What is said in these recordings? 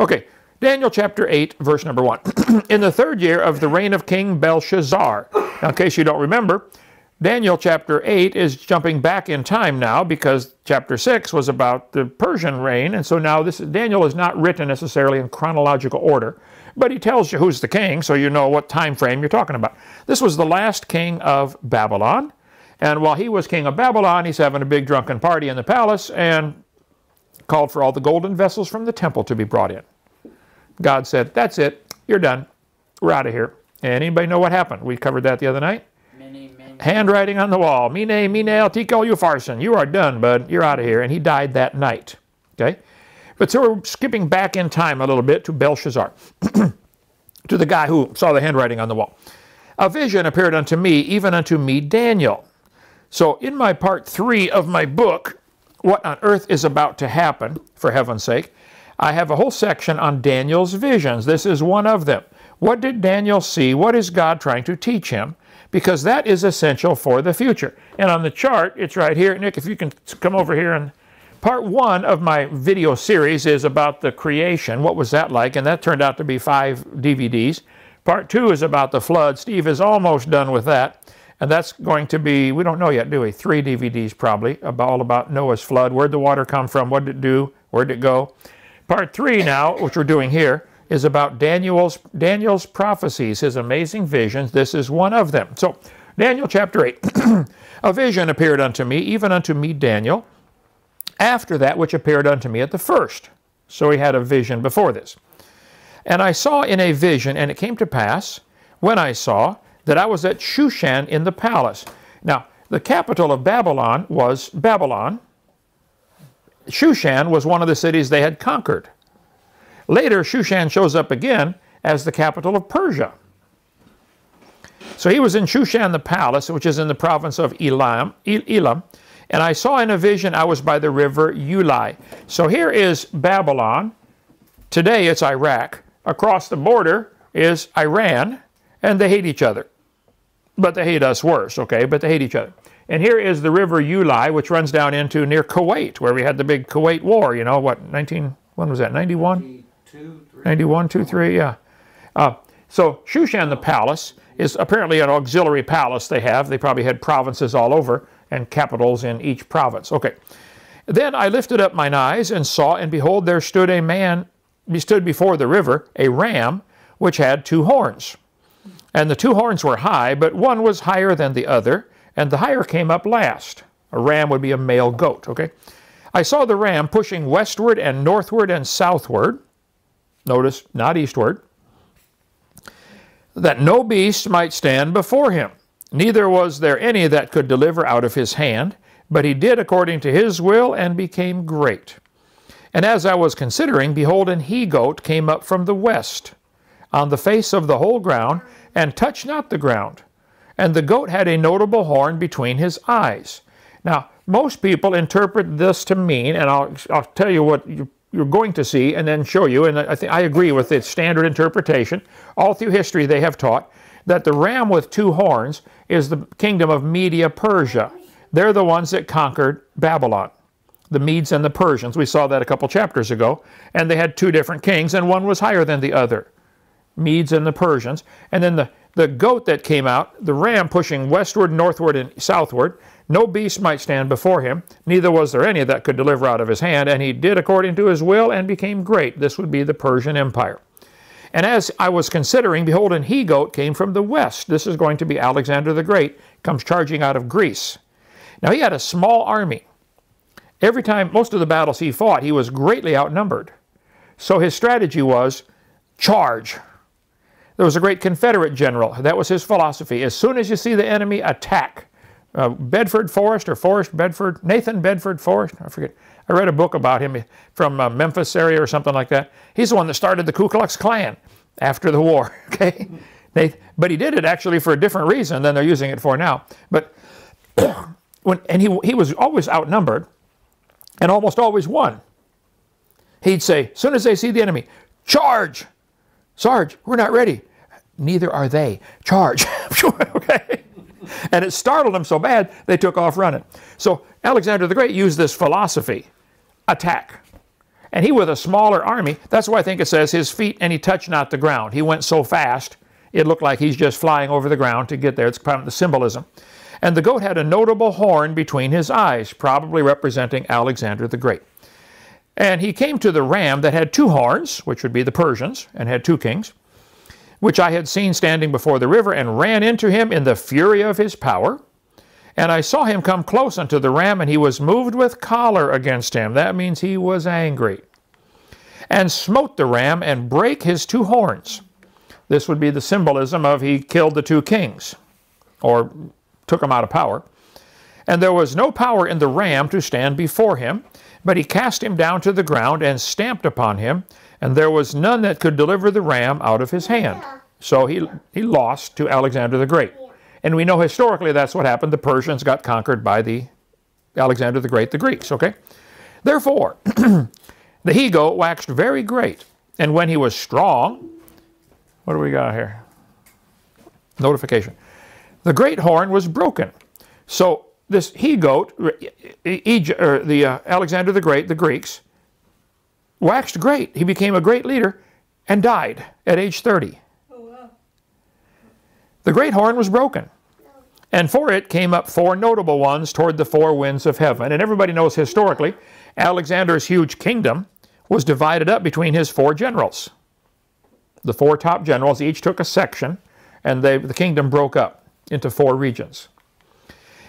Okay, Daniel chapter 8, verse number 1. In the 3rd year of the reign of King Belshazzar. Now, in case you don't remember, Daniel chapter 8 is jumping back in time now because chapter 6 was about the Persian reign, and so now Daniel is not written necessarily in chronological order, but he tells you who's the king, so you know what time frame you're talking about. This was the last king of Babylon, and while he was king of Babylon, he's having a big drunken party in the palace and called for all the golden vessels from the temple to be brought in. God said, that's it, you're done, we're out of here. And anybody know what happened? We covered that the other night. Handwriting on the wall. Mine, altikol, upharsin. You are done, bud. You're out of here. And he died that night. Okay? But so we're skipping back in time a little bit to Belshazzar. To the guy who saw the handwriting on the wall. A vision appeared unto me, even unto me, Daniel. So in my part 3 of my book, What on Earth is About to Happen, for heaven's sake, I have a whole section on Daniel's visions. This is one of them. What did Daniel see? What is God trying to teach him? Because that is essential for the future. And on the chart, it's right here. Nick, if you can come over here. And part 1 of my video series is about the creation. What was that like? And that turned out to be 5 DVDs. Part 2 is about the flood. Steve is almost done with that. And that's going to be, we don't know yet, do we? 3 DVDs probably, all about Noah's flood. Where'd the water come from? What did it do? Where'd it go? Part 3 now, which we're doing here, is about Daniel's prophecies, his amazing visions. This is one of them. So, Daniel chapter 8. A vision appeared unto me, even unto me, Daniel, after that which appeared unto me at the first. So he had a vision before this. And I saw in a vision, and it came to pass, when I saw, that I was at Shushan in the palace. Now, the capital of Babylon was Babylon. Shushan was one of the cities they had conquered. Later, Shushan shows up again as the capital of Persia. So he was in Shushan the palace, which is in the province of Elam, and I saw in a vision I was by the river Ulai. So here is Babylon. Today it's Iraq. Across the border is Iran, and they hate each other. But they hate us worse, okay? But they hate each other. And here is the river Ulai, which runs down into near Kuwait, where we had the big Kuwait War, you know, what, when was that, 91? 91, 2, 3, yeah. So Shushan the palace is apparently an auxiliary palace they have. They probably had provinces all over and capitals in each province. Okay. Then I lifted up mine eyes and saw, and behold, there stood a man, he stood before the river, a ram, which had 2 horns. And the 2 horns were high, but one was higher than the other, and the higher came up last. A ram would be a male goat, okay? I saw the ram pushing westward and northward and southward. Notice, not eastward. That no beast might stand before him. Neither was there any that could deliver out of his hand, but he did according to his will and became great. And as I was considering, behold, an he-goat came up from the west, on the face of the whole ground, and touched not the ground. And the goat had a notable horn between his eyes. Now, most people interpret this to mean, and I'll tell you what you're going to see and then show you, and I agree with its standard interpretation. All through history they have taught that the ram with 2 horns is the kingdom of Media Persia. They're the ones that conquered Babylon, the Medes and the Persians. We saw that a couple chapters ago, and they had 2 different kings, and one was higher than the other, Medes and the Persians. And then the goat that came out, the ram pushing westward, northward, and southward, no beast might stand before him, neither was there any that could deliver out of his hand, and he did according to his will and became great. This would be the Persian Empire. And as I was considering, behold, an he-goat came from the west. This is going to be Alexander the Great, comes charging out of Greece. Now he had a small army. Every time, most of the battles he fought, he was greatly outnumbered. So his strategy was, charge. There was a great Confederate general. That was his philosophy. As soon as you see the enemy, attack. Bedford Forrest or Forrest Bedford, Nathan Bedford Forrest, I forget. I read a book about him from Memphis area or something like that. He's the one that started the Ku Klux Klan after the war, okay? But he did it actually for a different reason than they're using it for now. But he was always outnumbered and almost always won. He'd say, as soon as they see the enemy, charge! Sarge, we're not ready. Neither are they. Charge. Okay? And it startled them so bad, they took off running. So Alexander the Great used this philosophy, attack. And he with a smaller army, that's why I think it says his feet, and he touched not the ground. He went so fast, it looked like he's just flying over the ground to get there. It's kind of the symbolism. And the goat had a notable horn between his eyes, probably representing Alexander the Great. And he came to the ram that had 2 horns, which would be the Persians, and had 2 kings, which I had seen standing before the river, and ran into him in the fury of his power. And I saw him come close unto the ram, and he was moved with choler against him. That means he was angry. And smote the ram, and brake his 2 horns. This would be the symbolism of he killed the 2 kings, or took them out of power. And there was no power in the ram to stand before him, but he cast him down to the ground, and stamped upon him, and there was none that could deliver the ram out of his hand. So he lost to Alexander the Great. And we know historically that's what happened. The Persians got conquered by Alexander the Great, the Greeks, okay? Therefore, the he-goat waxed very great, and when he was strong, what do we got here? Notification. The great horn was broken. So this he-goat, Alexander the Great, the Greeks, waxed great. He became a great leader and died at age 30. The great horn was broken, and for it came up 4 notable ones toward the 4 winds of heaven. And everybody knows historically, Alexander's huge kingdom was divided up between his 4 generals. The 4 top generals each took a section, and the kingdom broke up into 4 regions.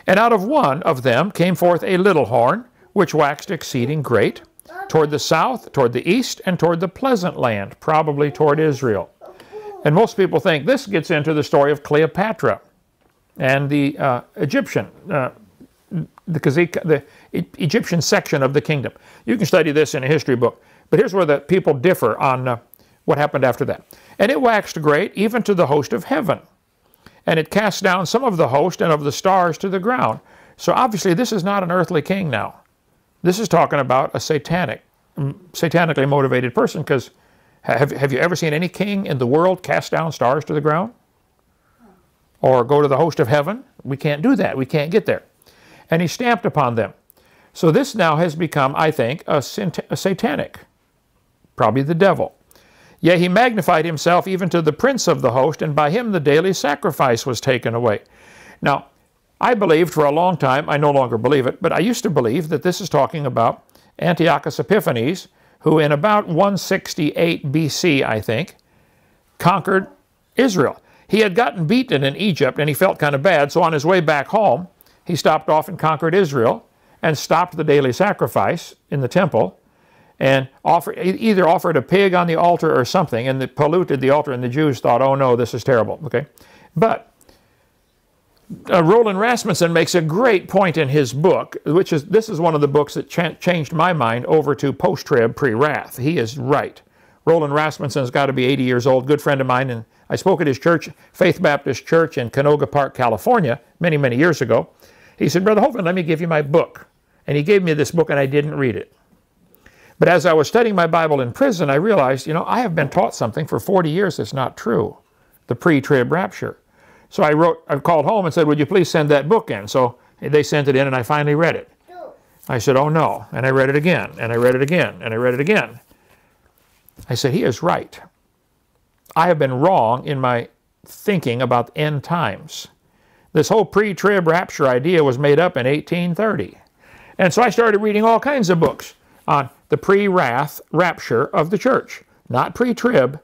And out of one of them came forth a little horn, which waxed exceeding great, toward the south, toward the east, and toward the pleasant land, probably toward Israel. And most people think this gets into the story of Cleopatra and the Egyptian, the Egyptian section of the kingdom. You can study this in a history book, but here's where the people differ on what happened after that. And it waxed great, even to the host of heaven. And it cast down some of the host and of the stars to the ground. So obviously this is not an earthly king now. This is talking about a satanically motivated person, because have you ever seen any king in the world cast down stars to the ground? Or go to the host of heaven? We can't do that. We can't get there. And he stamped upon them. So this now has become, I think, a satanic, probably the devil. Yea, he magnified himself even to the prince of the host, and by him the daily sacrifice was taken away. Now, I believed for a long time, I no longer believe it, but I used to believe that this is talking about Antiochus Epiphanes, who in about 168 BC, I think, conquered Israel. He had gotten beaten in Egypt, and he felt kind of bad, so on his way back home, he stopped off and conquered Israel, and stopped the daily sacrifice in the temple, and either offered a pig on the altar or something, and it polluted the altar, and the Jews thought, oh no, this is terrible, okay? But Roland Rasmussen makes a great point in his book, this is one of the books that changed my mind over to post-trib, pre-wrath. He is right. Roland Rasmussen's got to be 80 years old, good friend of mine, and I spoke at his church, Faith Baptist Church in Canoga Park, California, many, many years ago. He said, Brother Hovind, let me give you my book. And he gave me this book, and I didn't read it. But as I was studying my Bible in prison, I realized, you know, I have been taught something for 40 years that's not true, the pre-trib rapture. So I called home and said, would you please send that book in? So they sent it in, and I finally read it. I said, oh no, and I read it again, and I read it again, and I read it again. I said, he is right. I have been wrong in my thinking about end times. This whole pre-trib rapture idea was made up in 1830. And so I started reading all kinds of books on the pre-wrath rapture of the church. Not pre-trib,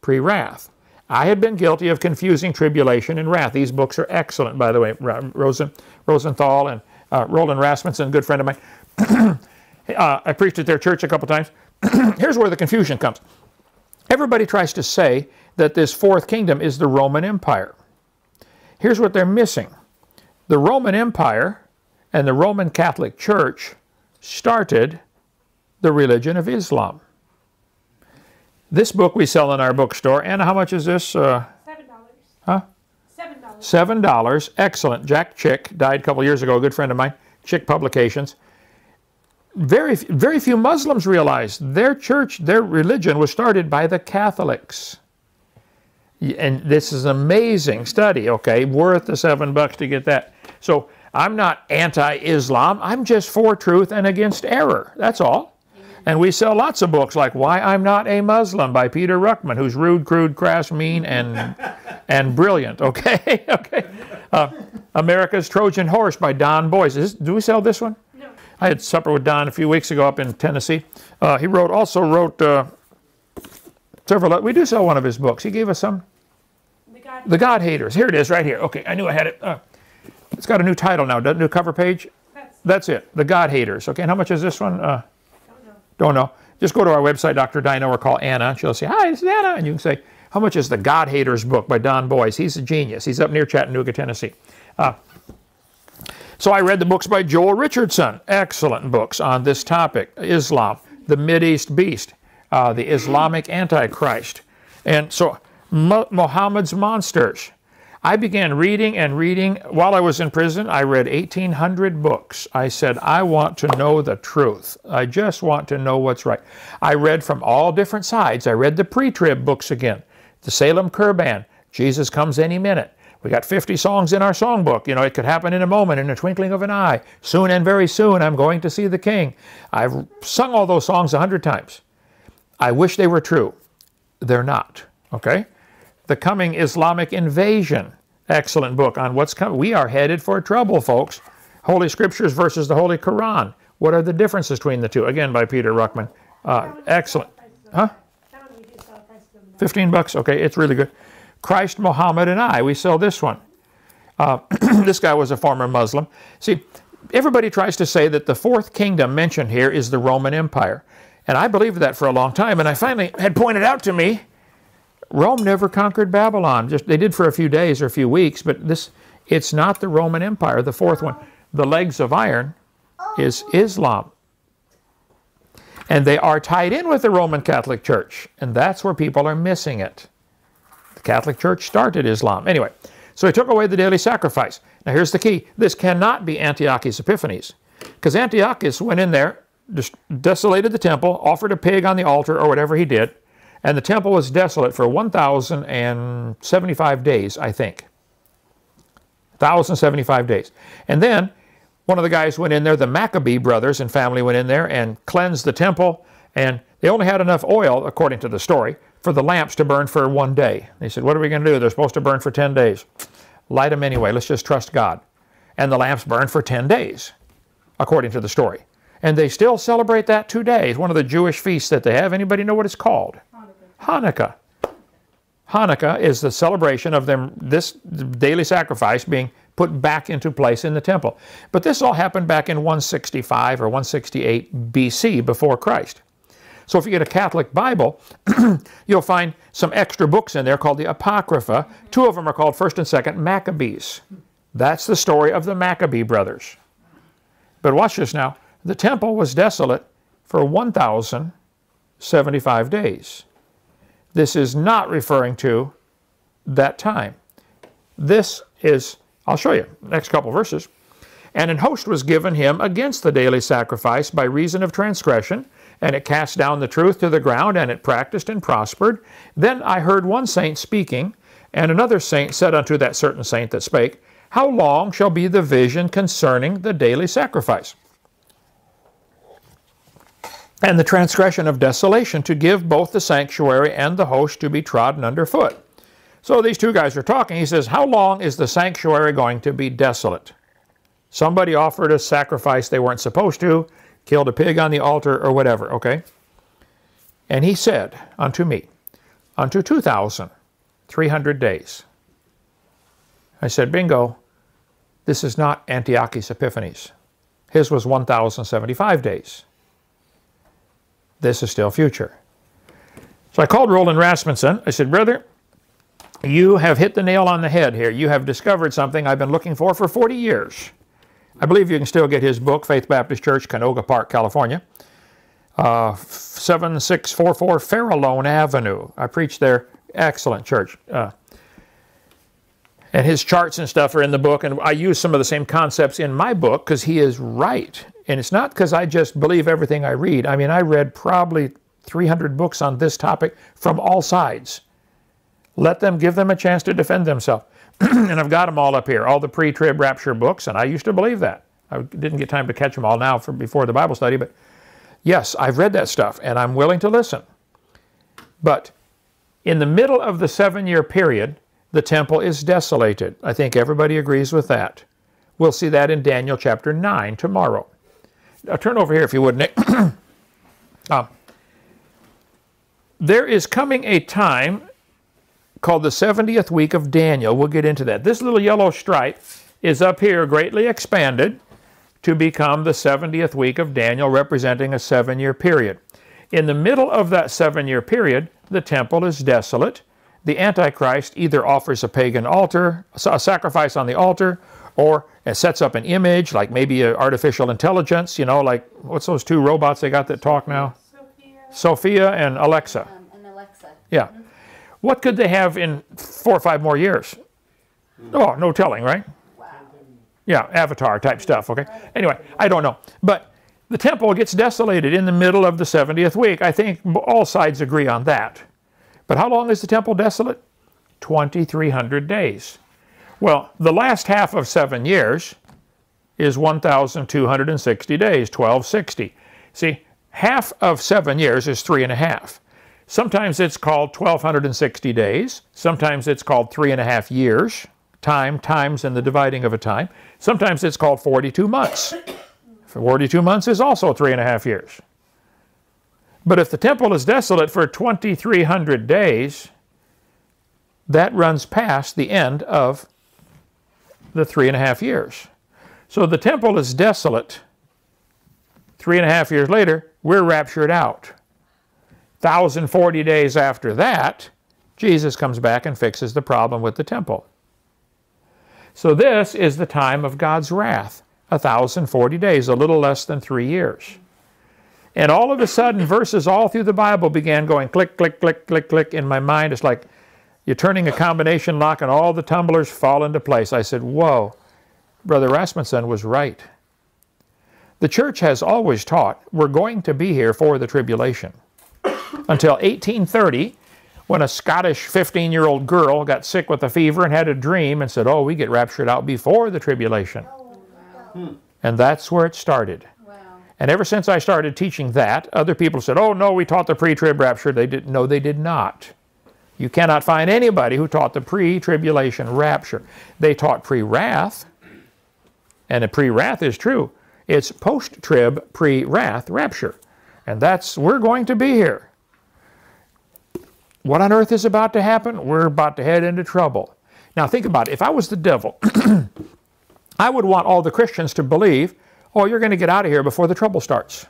pre-wrath. I had been guilty of confusing tribulation and wrath. These books are excellent, by the way. Rosenthal and Roland Rasmussen, a good friend of mine. I preached at their church a couple times. Here's where the confusion comes. Everybody tries to say that this fourth kingdom is the Roman Empire. Here's what they're missing. The Roman Empire and the Roman Catholic Church started the religion of Islam. This book we sell in our bookstore. Anna, how much is this? $7. Huh? $7. $7. Excellent. Jack Chick died a couple years ago, a good friend of mine. Chick Publications. Very few Muslims realize their church, their religion was started by the Catholics. And this is an amazing study, okay? Worth the $7 to get that. So I'm not anti-Islam. I'm just for truth and against error. That's all. And we sell lots of books like Why I'm Not a Muslim by Peter Ruckman, who's rude, crude, crass, mean, and brilliant, okay? Okay. America's Trojan Horse by Don Boyce. Do we sell this one? No. I had supper with Don a few weeks ago up in Tennessee. He also wrote several, we do sell one of his books. He gave us some. The God Haters. Here it is right here. Okay, I knew I had it. It's got a new title now, doesn't it? New cover page? That's it. The God Haters. Okay, and how much is this one? Don't know. Just go to our website, Dr. Dino, or call Anna. She'll say, hi, this is Anna. And you can say, how much is the God Haters book by Don Boyce? He's a genius. He's up near Chattanooga, Tennessee. So I read the books by Joel Richardson. Excellent books on this topic. Islam, the Mideast Beast, the Islamic Antichrist. And so Muhammad's Monsters. I began reading and reading. While I was in prison, I read 1,800 books. I said, I want to know the truth. I just want to know what's right. I read from all different sides. I read the pre-trib books again. The Salem Kurban, Jesus Comes Any Minute. We got 50 songs in our songbook. You know, it could happen in a moment, in a twinkling of an eye. Soon and very soon, I'm going to see the King. I've sung all those songs 100 times. I wish they were true. They're not, okay? The Coming Islamic Invasion. Excellent book on what's coming. We are headed for trouble, folks. Holy Scriptures versus the Holy Quran. What are the differences between the two? Again, by Peter Ruckman. Excellent. Huh? $15. Okay, it's really good. Christ, Muhammad, and I. We sell this one. This guy was a former Muslim. See, everybody tries to say that the fourth kingdom mentioned here is the Roman Empire. And I believed that for a long time. And I finally had pointed out to me, Rome never conquered Babylon. They did for a few days or a few weeks, but it's not the Roman Empire, the fourth one. The legs of iron is Islam. And they are tied in with the Roman Catholic Church. And that's where people are missing it. The Catholic Church started Islam. Anyway, so he took away the daily sacrifice. Now here's the key. This cannot be Antiochus Epiphanes. Because Antiochus went in there, just desolated the temple, offered a pig on the altar or whatever he did. And the temple was desolate for 1,075 days, I think. 1,075 days. And then one of the guys went in there, the Maccabee brothers and family went in there and cleansed the temple. And they only had enough oil, according to the story, for the lamps to burn for one day. They said, what are we going to do? They're supposed to burn for 10 days. Light them anyway. Let's just trust God. And the lamps burned for 10 days, according to the story. And they still celebrate that today. It's one of the Jewish feasts that they have. Anybody know what it's called? Hanukkah. Hanukkah is the celebration of this daily sacrifice being put back into place in the temple. But this all happened back in 165 or 168 BC, before Christ. So if you get a Catholic Bible, you'll find some extra books in there called the Apocrypha. Two of them are called 1st and 2nd Maccabees. That's the story of the Maccabee brothers. But watch this now. The temple was desolate for 1,075 days. This is not referring to that time. This is, I'll show you, next couple verses. And an host was given him against the daily sacrifice by reason of transgression, and it cast down the truth to the ground, and it practiced and prospered. Then I heard one saint speaking, and another saint said unto that certain saint that spake, How long shall be the vision concerning the daily sacrifice? And the transgression of desolation, to give both the sanctuary and the host to be trodden under foot. So these two guys are talking. He says, how long is the sanctuary going to be desolate? Somebody offered a sacrifice they weren't supposed to, killed a pig on the altar or whatever, okay? And he said unto me, unto 2,300 days. I said, bingo, this is not Antiochus Epiphanes. His was 1,075 days. This is still future. So I called Roland Rasmussen. I said, brother, you have hit the nail on the head here. You have discovered something I've been looking for 40 years. I believe you can still get his book, Faith Baptist Church, Canoga Park, California. 7644 Farallone Avenue. I preach there. Excellent church. And his charts and stuff are in the book, and I use some of the same concepts in my book because he is right. And it's not because I just believe everything I read. I mean, I read probably 300 books on this topic from all sides. Give them a chance to defend themselves. And I've got them all up here, all the pre-trib rapture books, and I used to believe that. I didn't get time to catch them all now before the Bible study, but Yes, I've read that stuff, and I'm willing to listen. But in the middle of the 7-year period, the temple is desolated. I think everybody agrees with that. We'll see that in Daniel chapter 9 tomorrow. Now, turn over here if you would, Nick. There is coming a time called the 70th week of Daniel. We'll get into that. This little yellow stripe is up here greatly expanded to become the 70th week of Daniel, representing a 7-year period. In the middle of that 7-year period, the temple is desolate. The Antichrist either offers a pagan altar, a sacrifice on the altar, or sets up an image, like maybe an artificial intelligence, you know, like, what's those two robots they got that talk now? Sophia and Alexa. Yeah. What could they have in 4 or 5 more years? Oh, no telling, right? Wow. Yeah, Avatar type stuff, okay? Anyway, I don't know. But the temple gets desolated in the middle of the 70th week. I think all sides agree on that. But how long is the temple desolate? 2,300 days. Well, the last half of 7 years is 1,260 days, 1260. See, half of 7 years is 3.5. Sometimes it's called 1,260 days. Sometimes it's called 3.5 years. Times and the dividing of a time. Sometimes it's called 42 months. 42 months is also 3.5 years. But if the temple is desolate for 2,300 days, that runs past the end of the 3.5 years. So the temple is desolate. 3.5 years later, we're raptured out. 1,040 days after that, Jesus comes back and fixes the problem with the temple. So this is the time of God's wrath, 1,040 days, a little less than 3 years. And all of a sudden, verses all through the Bible began going click, click, click, click, click in my mind. It's like you're turning a combination lock and all the tumblers fall into place. I said, whoa, Brother Rasmussen was right. The church has always taught we're going to be here for the tribulation. Until 1830, when a Scottish 15-year-old girl got sick with a fever and had a dream and said, oh, we get raptured out before the tribulation. Oh, wow. And that's where it started. Wow. And ever since I started teaching that, other people said, oh, no, we taught the pre-trib rapture. They didn't. No, they did not. You cannot find anybody who taught the pre-tribulation rapture. They taught pre-wrath, and a pre-wrath is true. It's post-trib, pre-wrath rapture. And that's, we're going to be here. What on earth is about to happen? We're about to head into trouble. Now think about it. If I was the devil, I would want all the Christians to believe, oh, you're going to get out of here before the trouble starts.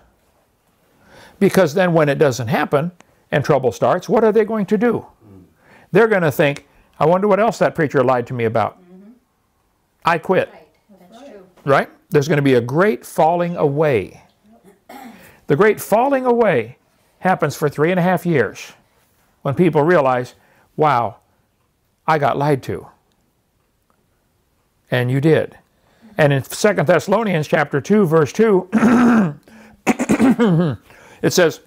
Because then when it doesn't happen and trouble starts, what are they going to do? They're going to think, I wonder what else that preacher lied to me about. I quit. Right. That's true. Right? There's going to be a great falling away. The great falling away happens for 3.5 years when people realize, wow, I got lied to. And you did. And in 2 Thessalonians chapter 2, verse 2, it says,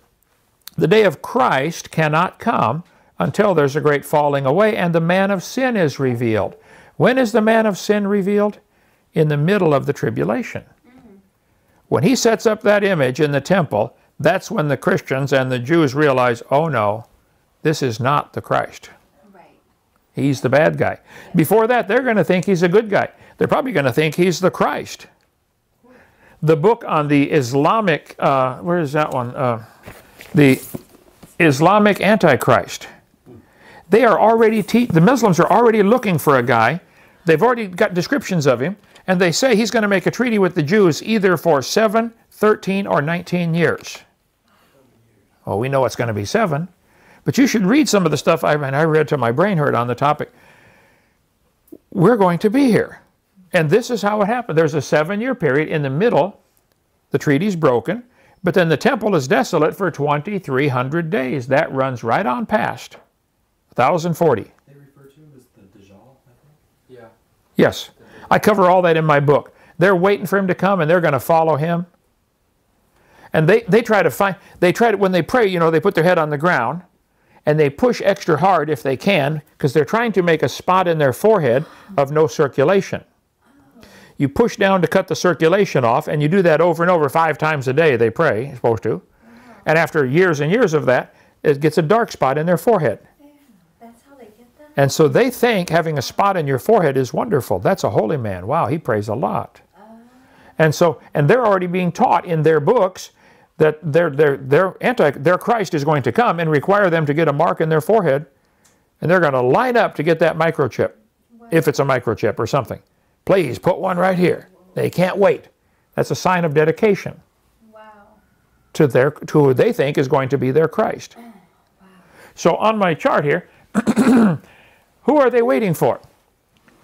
the day of Christ cannot come until there's a great falling away and the man of sin is revealed. When is the man of sin revealed? In the middle of the tribulation. When he sets up that image in the temple, that's when the Christians and the Jews realize, oh no, this is not the Christ. Right. He's the bad guy. Before that, they're going to think he's a good guy. They're probably going to think he's the Christ. The book on the Islamic, where is that one? The Islamic Antichrist. They are already, the Muslims are already looking for a guy. They've already got descriptions of him. And they say he's going to make a treaty with the Jews either for 7, 13, or 19 years. Oh, we know it's going to be 7. But you should read some of the stuff I read till my brain hurt on the topic. We're going to be here. And this is how it happened. There's a 7-year period. In the middle, the treaty's broken. But then the temple is desolate for 2,300 days. That runs right on past 1,040. They refer to him as the Dajjal, I think? Yeah. Yes. I cover all that in my book. They're waiting for him to come and they're going to follow him. And they try to find, when they pray, you know, they put their head on the ground and they push extra hard if they can because they're trying to make a spot in their forehead of no circulation. You push down to cut the circulation off and you do that over and over 5 times a day, they pray, you're supposed to. And after years and years of that, it gets a dark spot in their forehead. That's how they get that? And so they think having a spot in your forehead is wonderful. That's a holy man. Wow, he prays a lot. And they're already being taught in their books that their Christ is going to come and require them to get a mark in their forehead, and they're going to line up to get that microchip, if it's a microchip or something. Please put one right here. They can't wait. That's a sign of dedication to who they think is going to be their Christ. So on my chart here, who are they waiting for?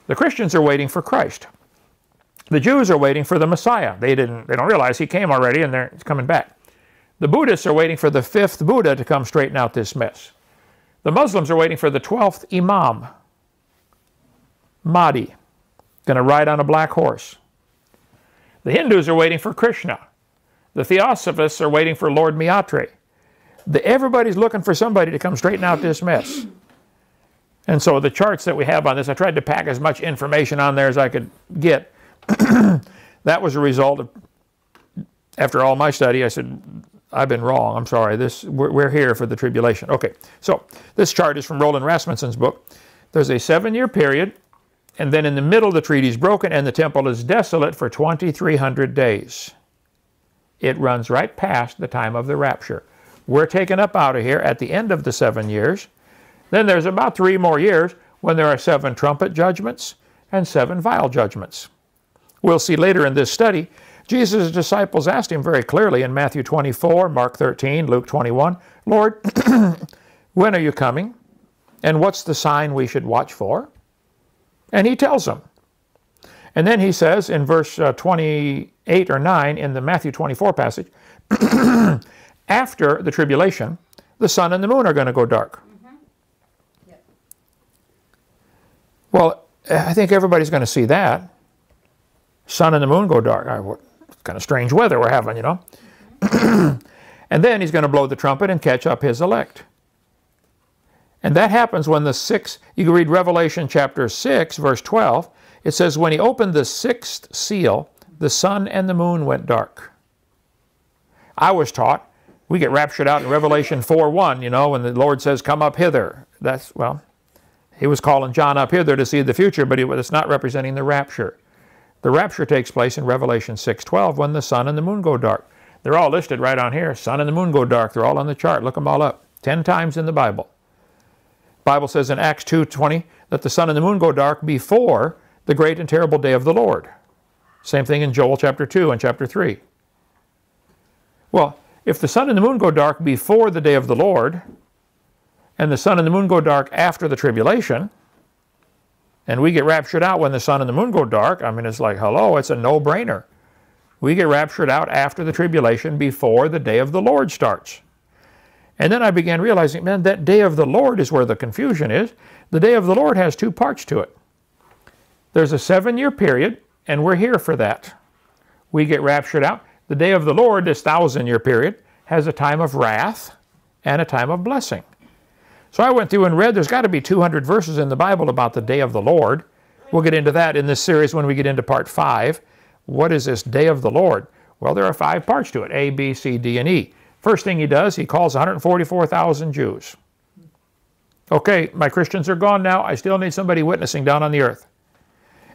The Christians are waiting for Christ. The Jews are waiting for the Messiah. They don't realize he came already, and he's coming back. The Buddhists are waiting for the 5th Buddha to come straighten out this mess. The Muslims are waiting for the 12th Imam, Mahdi, going to ride on a black horse. The Hindus are waiting for Krishna. The Theosophists are waiting for Lord Maitre. Everybody's looking for somebody to come straighten out this mess. And so the charts that we have on this, I tried to pack as much information on there as I could get. That was a result of, after all my study, I said, I've been wrong. I'm sorry. We're here for the tribulation. Okay, so this chart is from Roland Rasmussen's book. There's a 7-year period, and then in the middle the treaty is broken and the temple is desolate for 2,300 days. It runs right past the time of the rapture. We're taken up out of here at the end of the 7 years. Then there's about 3 more years when there are 7 trumpet judgments and 7 vial judgments. We'll see later in this study, Jesus' disciples asked him very clearly in Matthew 24, Mark 13, Luke 21, Lord, when are you coming? And what's the sign we should watch for? And he tells them. And then he says in verse 28 or 9 in the Matthew 24 passage, after the tribulation, the sun and the moon are going to go dark. Yep. Well, I think everybody's going to see that. Sun and the moon go dark. It's kind of strange weather we're having, you know. And then he's going to blow the trumpet and catch up his elect. And that happens when you can read Revelation chapter 6, verse 12. It says, when he opened the 6th seal, the sun and the moon went dark. I was taught, we get raptured out in Revelation 4:1, you know, when the Lord says, come up hither. Well, he was calling John up hither to see the future, but it's not representing the rapture. The rapture takes place in Revelation 6:12 when the sun and the moon go dark. They're all listed right on here. Sun and the moon go dark. They're all on the chart. Look them all up. 10 times in the Bible. The Bible says in Acts 2:20 that the sun and the moon go dark before the great and terrible day of the Lord. Same thing in Joel chapter 2 and chapter 3. Well, if the sun and the moon go dark before the day of the Lord, and the sun and the moon go dark after the tribulation, and we get raptured out when the sun and the moon go dark, I mean, it's like, hello, it's a no-brainer. We get raptured out after the tribulation before the day of the Lord starts. And then I began realizing, man, that day of the Lord is where the confusion is. The day of the Lord has 2 parts to it. There's a 7-year period, and we're here for that. We get raptured out. The day of the Lord, this 1,000-year period, has a time of wrath and a time of blessing. So I went through and read, there's got to be 200 verses in the Bible about the day of the Lord. We'll get into that in this series when we get into part 5. What is this day of the Lord? Well, there are 5 parts to it, A, B, C, D, and E. First thing he does, he calls 144,000 Jews. Okay, my Christians are gone now. I still need somebody witnessing down on the earth.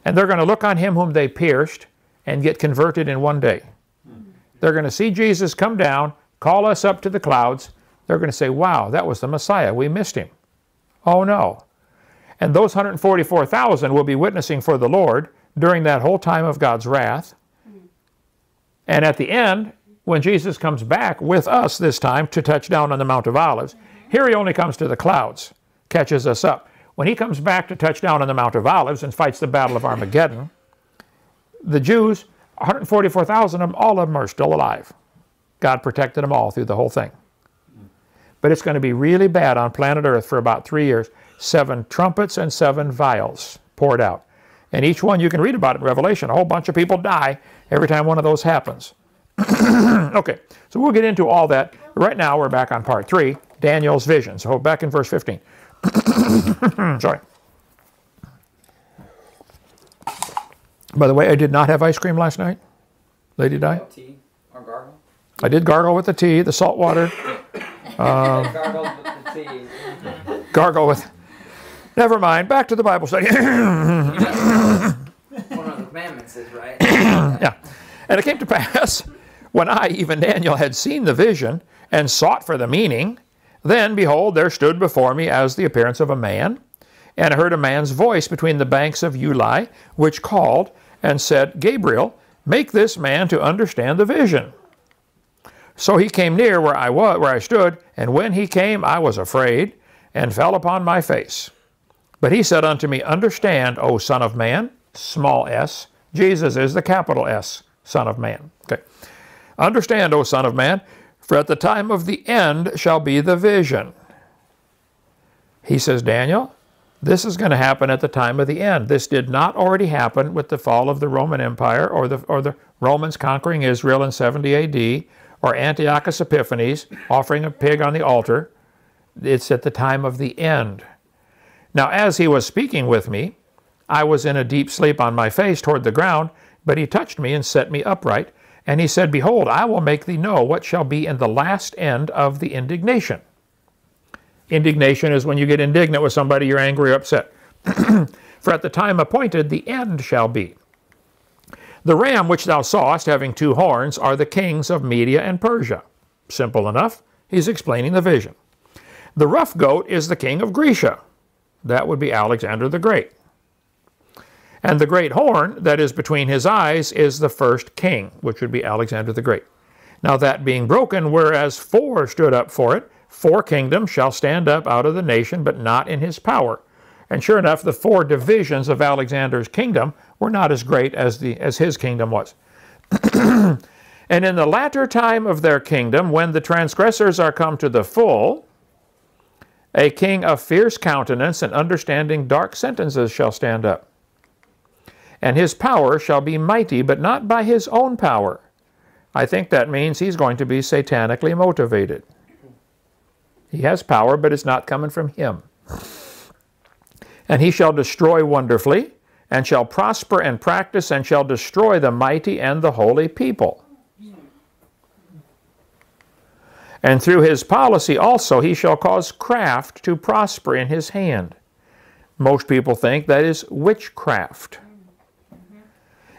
And they're going to look on him whom they pierced and get converted in one day. They're going to see Jesus come down, call us up to the clouds. They're going to say, wow, that was the Messiah. We missed him. Oh, no. And those 144,000 will be witnessing for the Lord during that whole time of God's wrath. And at the end, when Jesus comes back with us this time to touch down on the Mount of Olives, here he only comes to the clouds, catches us up. When he comes back to touch down on the Mount of Olives and fights the Battle of Armageddon, the Jews, 144,000 of them, all of them are still alive. God protected them all through the whole thing. But it's going to be really bad on planet Earth for about 3 years. 7 trumpets and 7 vials poured out. And each one, you can read about it in Revelation. A whole bunch of people die every time one of those happens. Okay, so we'll get into all that. Right now, we're back on part 3, Daniel's vision. So back in verse 15. Sorry. By the way, I did not have ice cream last night. Lady Di? Tea or gargle? I did gargle with the tea, the salt water. Gargled with the tea. Gargle with... Never mind. Back to the Bible study. One of the commandments is, right? Yeah. And it came to pass, when I, even Daniel, had seen the vision and sought for the meaning, then, behold, there stood before me as the appearance of a man, and I heard a man's voice between the banks of Ulai, which called and said, Gabriel, make this man to understand the vision. So he came near where I stood, and when he came, I was afraid, and fell upon my face. But he said unto me, Understand, O Son of Man, small s. Jesus is the capital S, Son of Man. Okay. Understand, O Son of Man, for at the time of the end shall be the vision. He says, Daniel, this is going to happen at the time of the end. This did not already happen with the fall of the Roman Empire or the Romans conquering Israel in 70 AD or Antiochus Epiphanes offering a pig on the altar. It's at the time of the end. Now, as he was speaking with me, I was in a deep sleep on my face toward the ground, but he touched me and set me upright. And he said, Behold, I will make thee know what shall be in the last end of the indignation. Indignation is when you get indignant with somebody, you're angry or upset. For at the time appointed, the end shall be. The ram which thou sawest, having 2 horns, are the kings of Media and Persia. Simple enough. He's explaining the vision. The rough goat is the king of Grecia. That would be Alexander the Great. And the great horn that is between his eyes is the first king, which would be Alexander the Great. Now that being broken, whereas 4 stood up for it, 4 kingdoms shall stand up out of the nation, but not in his power. And sure enough, the 4 divisions of Alexander's kingdom were not as great as his kingdom was. And in the latter time of their kingdom, when the transgressors are come to the full, a king of fierce countenance and understanding dark sentences shall stand up. And his power shall be mighty, but not by his own power. I think that means he's going to be satanically motivated. He has power, but it's not coming from him. And he shall destroy wonderfully, and shall prosper and practice, and shall destroy the mighty and the holy people. And through his policy also he shall cause craft to prosper in his hand. Most people think that is witchcraft.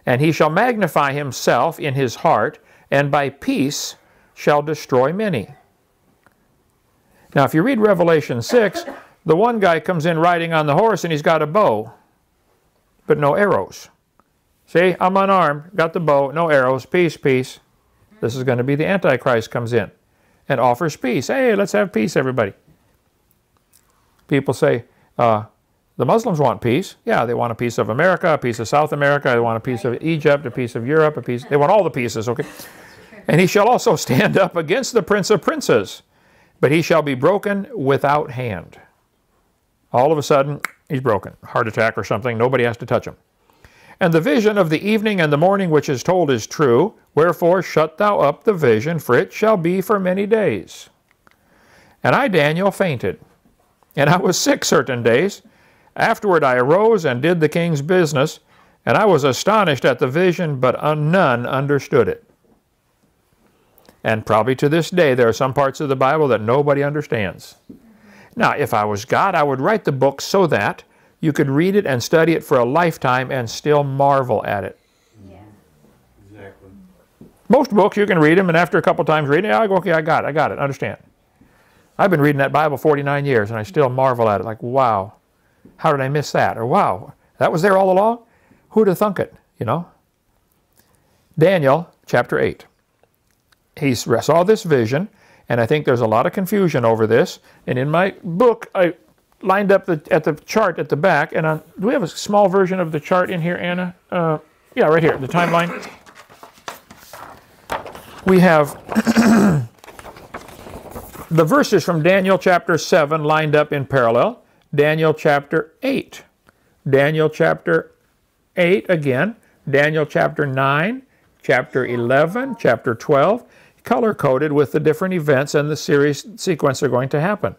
And he shall magnify himself in his heart, and by peace shall destroy many. Now, if you read Revelation 6, the one guy comes in riding on the horse and he's got a bow, but no arrows. See, I'm unarmed, got the bow, no arrows, peace, peace. This is going to be the Antichrist comes in and offers peace. Hey, let's have peace, everybody. People say, the Muslims want peace. Yeah, they want a piece of America, a piece of South America, they want a piece of Egypt, a piece of Europe, a piece, they want all the pieces, okay? And he shall also stand up against the prince of princes, but he shall be broken without hand. All of a sudden, he's broken. Heart attack or something, nobody has to touch him. And the vision of the evening and the morning which is told is true, wherefore shut thou up the vision, for it shall be for many days. And I, Daniel, fainted, and I was sick certain days. Afterward I arose and did the king's business, and I was astonished at the vision, but none understood it. And probably to this day there are some parts of the Bible that nobody understands. Now, if I was God, I would write the book so that you could read it and study it for a lifetime and still marvel at it. Yeah. Exactly. Most books, you can read them, and after a couple times reading it, I go, okay, I got it, understand. I've been reading that Bible 49 years, and I still marvel at it, like, wow, how did I miss that? Or, wow, that was there all along? Who'd have thunk it, you know? Daniel, chapter 8. He saw this vision, and I think there's a lot of confusion over this. And in my book, I lined up at the chart at the back. And do we have a small version of the chart in here, Anna? Yeah, right here, the timeline. We have the verses from Daniel chapter 7 lined up in parallel. Daniel chapter 8. Daniel chapter 8 again. Daniel chapter 9. Chapter 11. Chapter 12. Color-coded with the different events and the sequence are going to happen.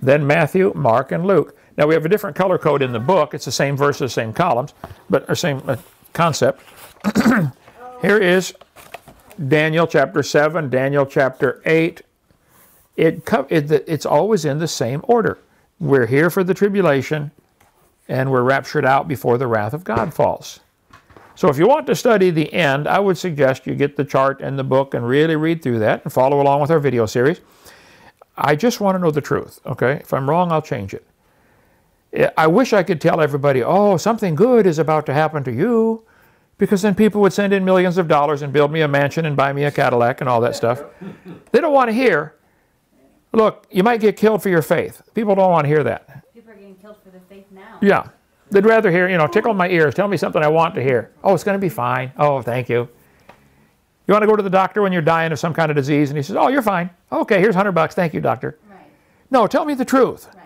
Then Matthew, Mark, and Luke. Now we have a different color code in the book. It's the same verses, same columns, but or same concept. Here is Daniel chapter 7, Daniel chapter 8. It's always in the same order. We're here for the tribulation, and we're raptured out before the wrath of God falls. So if you want to study the end, I would suggest you get the chart and the book and really read through that and follow along with our video series. I just want to know the truth, okay? If I'm wrong, I'll change it. I wish I could tell everybody, oh, something good is about to happen to you, because then people would send in millions of dollars and build me a mansion and buy me a Cadillac and all that stuff. They don't want to hear, look, you might get killed for your faith. People don't want to hear that. People are getting killed for their faith now. Yeah. They'd rather hear, tickle my ears, tell me something I want to hear. Oh, it's going to be fine. Oh, thank you. You want to go to the doctor when you're dying of some kind of disease, and he says, oh, you're fine. Okay, here's $100. Thank you, doctor. Right. No, tell me the truth. Right.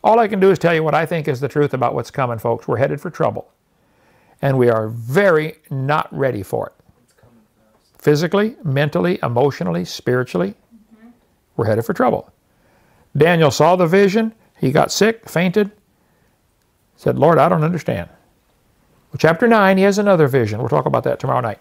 All I can do is tell you what I think is the truth about what's coming, folks. We're headed for trouble. And we are very not ready for it. It's coming fast. Physically, mentally, emotionally, spiritually, we're headed for trouble. Daniel saw the vision. He got sick, fainted. Said, Lord, I don't understand. Well, chapter 9, he has another vision. We'll talk about that tomorrow night.